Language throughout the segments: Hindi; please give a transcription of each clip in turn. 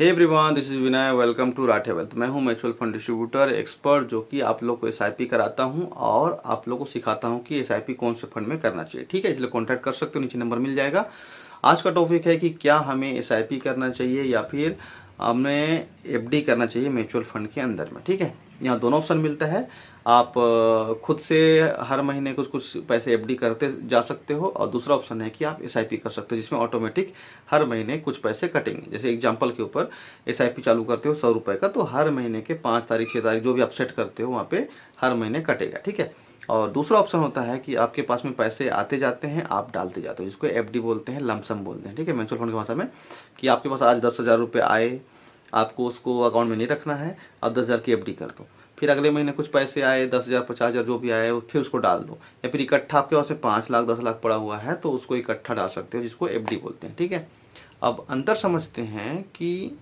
Hey everyone, this is Vinay. Welcome to Rathe wealth. मैं हूं म्यूचुअल फंड डिस्ट्रीब्यूटर एक्सपर्ट, जो कि आप लोग को एसआईपी कराता हूं और आप लोग को सिखाता हूं कि एसआईपी कौन से फंड में करना चाहिए। ठीक है, इसलिए कॉन्टैक्ट कर सकते हो, नीचे नंबर मिल जाएगा। आज का टॉपिक है कि क्या हमें एसआईपी करना चाहिए या फिर हमें एफडी करना चाहिए म्यूचुअल फंड के अंदर में। ठीक है, यहाँ दोनों ऑप्शन मिलता है। आप खुद से हर महीने कुछ कुछ पैसे एफडी करते जा सकते हो, और दूसरा ऑप्शन है कि आप एसआईपी कर सकते हो, जिसमें ऑटोमेटिक हर महीने कुछ पैसे कटेंगे। जैसे एग्जांपल के ऊपर एसआईपी चालू करते हो 100 रुपये का, तो हर महीने के 5 तारीख 6 तारीख जो भी आप सेट करते हो वहाँ पे हर महीने कटेगा। ठीक है, और दूसरा ऑप्शन होता है कि आपके पास में पैसे आते जाते हैं, आप डालते जाते हो, जिसको एफडी बोलते हैं, लमसम बोलते हैं। ठीक है, म्यूचुअल फंड की भाषा में, कि आपके पास आज 10,000 रुपये आए, आपको उसको अकाउंट में नहीं रखना है, आप 10,000 की एफडी कर दो। फिर अगले महीने कुछ पैसे आए, 10,000 50,000 जो भी आए, फिर उसको डाल दो। या फिर इकट्ठा आपके पास में 5 लाख 10 लाख पड़ा हुआ है, तो उसको इकट्ठा डाल सकते हो, जिसको एफडी बोलते हैं। ठीक है, अब अंतर समझते हैं कि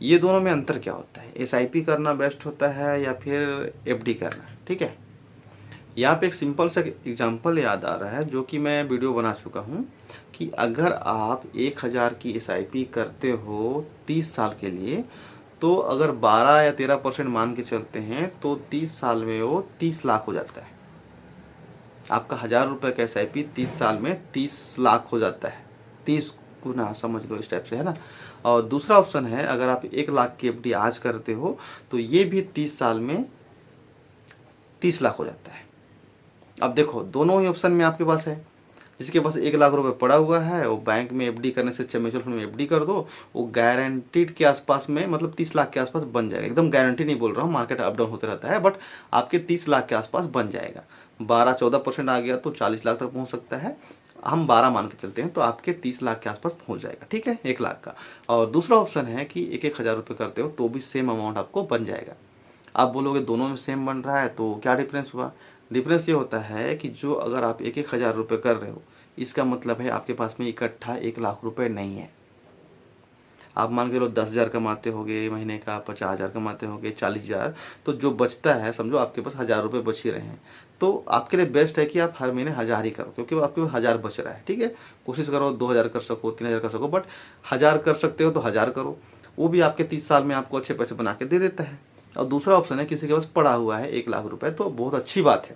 ये दोनों में अंतर क्या होता है। एसआईपी करना बेस्ट होता है या फिर एफडी करना। ठीक है, यहाँ पे एक सिंपल सा एग्जांपल याद आ रहा है, जो कि मैं वीडियो बना चुका हूँ, कि अगर आप 1,000 की एसआईपी करते हो 30 साल के लिए, तो अगर 12 या 13% मान के चलते हैं, तो 30 साल में वो 30 लाख हो जाता है। आपका 1,000 रुपये का एसआईपी 30 साल में 30 लाख हो जाता है। 30 गुना समझ लो, इस टाइप से, है ना। और दूसरा ऑप्शन है, अगर आप 1 लाख की एफडी आज करते हो, तो ये भी 30 साल में 30 लाख हो जाता है। अब देखो, दोनों ही ऑप्शन में आपके पास है। जिसके पास 1 लाख रुपए पड़ा हुआ है, वो बैंक में एफडी करने से अच्छा म्यूचुअल फंड में एफडी कर दो। वो गारंटीड के आसपास में, मतलब 30 लाख के आसपास बन जाएगा। एकदम गारंटी नहीं बोल रहा हूँ, मार्केट अप डाउन होते रहता है, बट आपके 30 लाख के आसपास बन जाएगा। 12-14% आ गया तो 40 लाख तक पहुँच सकता है। हम 12 मान के चलते हैं, तो आपके 30 लाख के आसपास पहुँच जाएगा। ठीक है, 1 लाख का। और दूसरा ऑप्शन है कि 1-1 हज़ार रुपये करते हो, तो भी सेम अमाउंट आपको बन जाएगा। आप बोलोगे दोनों में सेम बन रहा है, तो क्या डिफरेंस हुआ। डिफरेंस ये होता है कि जो अगर आप 1-1 हज़ार रुपये कर रहे हो, इसका मतलब है आपके पास में इकट्ठा 1 लाख रुपए नहीं है। आप मान के लो 10,000 कमाते होगे महीने का, 50,000 कमाते होगे, 40,000, तो जो बचता है, समझो आपके पास 1,000 रुपये बच ही रहे हैं, तो आपके लिए बेस्ट है कि आप हर महीने 1,000 ही करो, क्योंकि आपके पास 1,000 बच रहा है। ठीक है, कोशिश करो 2,000 कर सको, 3,000 कर सको, बट 1,000 कर सकते हो तो 1,000 करो। वो भी आपके 30 साल में आपको अच्छे पैसे बना के दे देता है। और दूसरा ऑप्शन है, किसी के पास पड़ा हुआ है 1 लाख रुपये, तो बहुत अच्छी बात है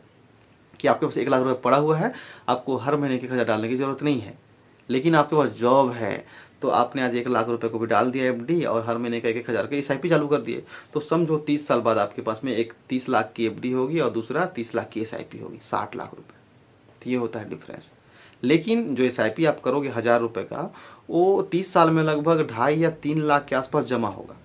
कि आपके पास 1 लाख रुपये पड़ा हुआ है, आपको हर महीने की 1,000 डालने की ज़रूरत नहीं है। लेकिन आपके पास जॉब है, तो आपने आज 1 लाख रुपए को भी डाल दिया एफडी, और हर महीने का 1-1 हज़ार का एसआईपी चालू कर दिए, तो समझो 30 साल बाद आपके पास में एक 30 लाख की एफडी होगी और दूसरा 30 लाख की एसआईपी होगी, 60 लाख रुपए। तो ये होता है डिफरेंस। लेकिन जो एसआईपी आप करोगे 1,000 रुपये का, वो 30 साल में लगभग 2.5 या 3 लाख के आसपास जमा होगा।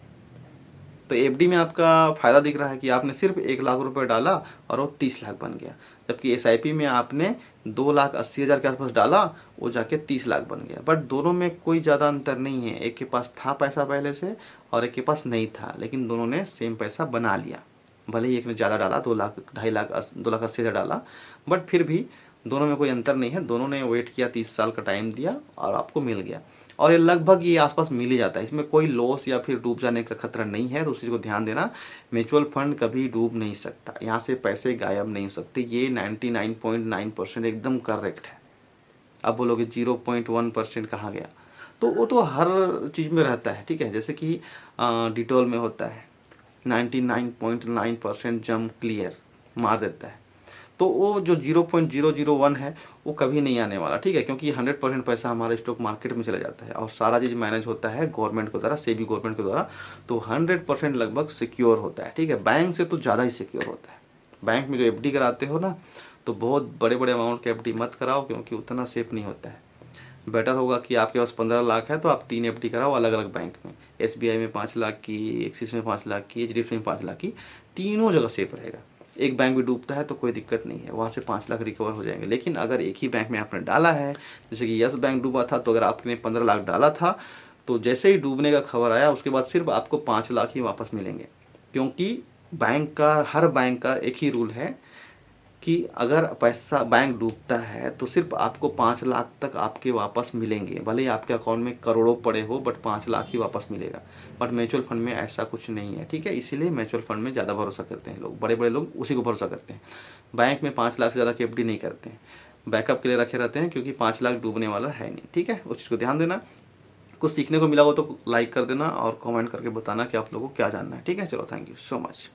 तो एफडी में आपका फ़ायदा दिख रहा है कि आपने सिर्फ 1 लाख रुपए डाला और वो 30 लाख बन गया, जबकि एसआईपी में आपने 2,80,000 के आसपास डाला, वो जाके 30 लाख बन गया। बट दोनों में कोई ज़्यादा अंतर नहीं है। एक के पास था पैसा पहले से और एक के पास नहीं था, लेकिन दोनों ने सेम पैसा बना लिया। भले ही एक ने ज़्यादा डाला, 2 लाख 2.5 लाख 2,80,000 डाला, बट फिर भी दोनों में कोई अंतर नहीं है। दोनों ने वेट किया, 30 साल का टाइम दिया और आपको मिल गया। और ये लगभग ये आसपास मिल ही जाता है, इसमें कोई लॉस या फिर डूब जाने का खतरा नहीं है। तो उस चीज़ को ध्यान देना, म्यूचुअल फंड कभी डूब नहीं सकता, यहाँ से पैसे गायब नहीं हो सकते। ये 99.9% एकदम करेक्ट है। अब बोलोगे 0.1% कहाँ गया, तो वो तो हर चीज़ में रहता है। ठीक है, जैसे कि डिटॉल में होता है, 99.9% जम क्लियर मार देता है, तो वो जो 0.001 है वो कभी नहीं आने वाला। ठीक है, क्योंकि 100% पैसा हमारे स्टॉक मार्केट में चला जाता है और सारा चीज़ मैनेज होता है गवर्नमेंट के द्वारा, सेबी गवर्नमेंट के द्वारा, तो 100% लगभग सिक्योर होता है। ठीक है, बैंक से तो ज़्यादा ही सिक्योर होता है। बैंक में जो एफडी कराते हो ना, तो बहुत बड़े बड़े अमाउंट के एफडी मत कराओ, क्योंकि उतना सेफ नहीं होता है। बेटर होगा कि आपके पास 15 लाख है तो आप 3 एफडी कराओ अलग अलग बैंक में। एसबीआई में 5 लाख की, एक्सिस में 5 लाख की, एचडीएफसी में 5 लाख की, तीनों जगह सेफ रहेगा। एक बैंक भी डूबता है तो कोई दिक्कत नहीं है, वहाँ से 5 लाख रिकवर हो जाएंगे। लेकिन अगर एक ही बैंक में आपने डाला है, जैसे कि यस बैंक डूबा था, तो अगर आपने 15 लाख डाला था, तो जैसे ही डूबने का खबर आया, उसके बाद सिर्फ आपको 5 लाख ही वापस मिलेंगे। क्योंकि हर बैंक का एक ही रूल है कि अगर पैसा बैंक डूबता है तो सिर्फ आपको 5 लाख तक आपके वापस मिलेंगे। भले ही आपके अकाउंट में करोड़ों पड़े हो, बट 5 लाख ही वापस मिलेगा। बट म्यूचुअल फंड में ऐसा कुछ नहीं है। ठीक है, इसीलिए म्यूचुअल फंड में ज़्यादा भरोसा करते हैं लोग, बड़े बड़े लोग उसी को भरोसा करते हैं। बैंक में 5 लाख से ज़्यादा की एफडी नहीं करते हैं, बैकअप के लिए रखे रहते हैं, क्योंकि 5 लाख डूबने वाला है नहीं। ठीक है, उस चीज़ को ध्यान देना। कुछ सीखने को मिला हो तो लाइक कर देना और कमेंट करके बताना कि आप लोगों को क्या जानना है। ठीक है, चलो थैंक यू सो मच।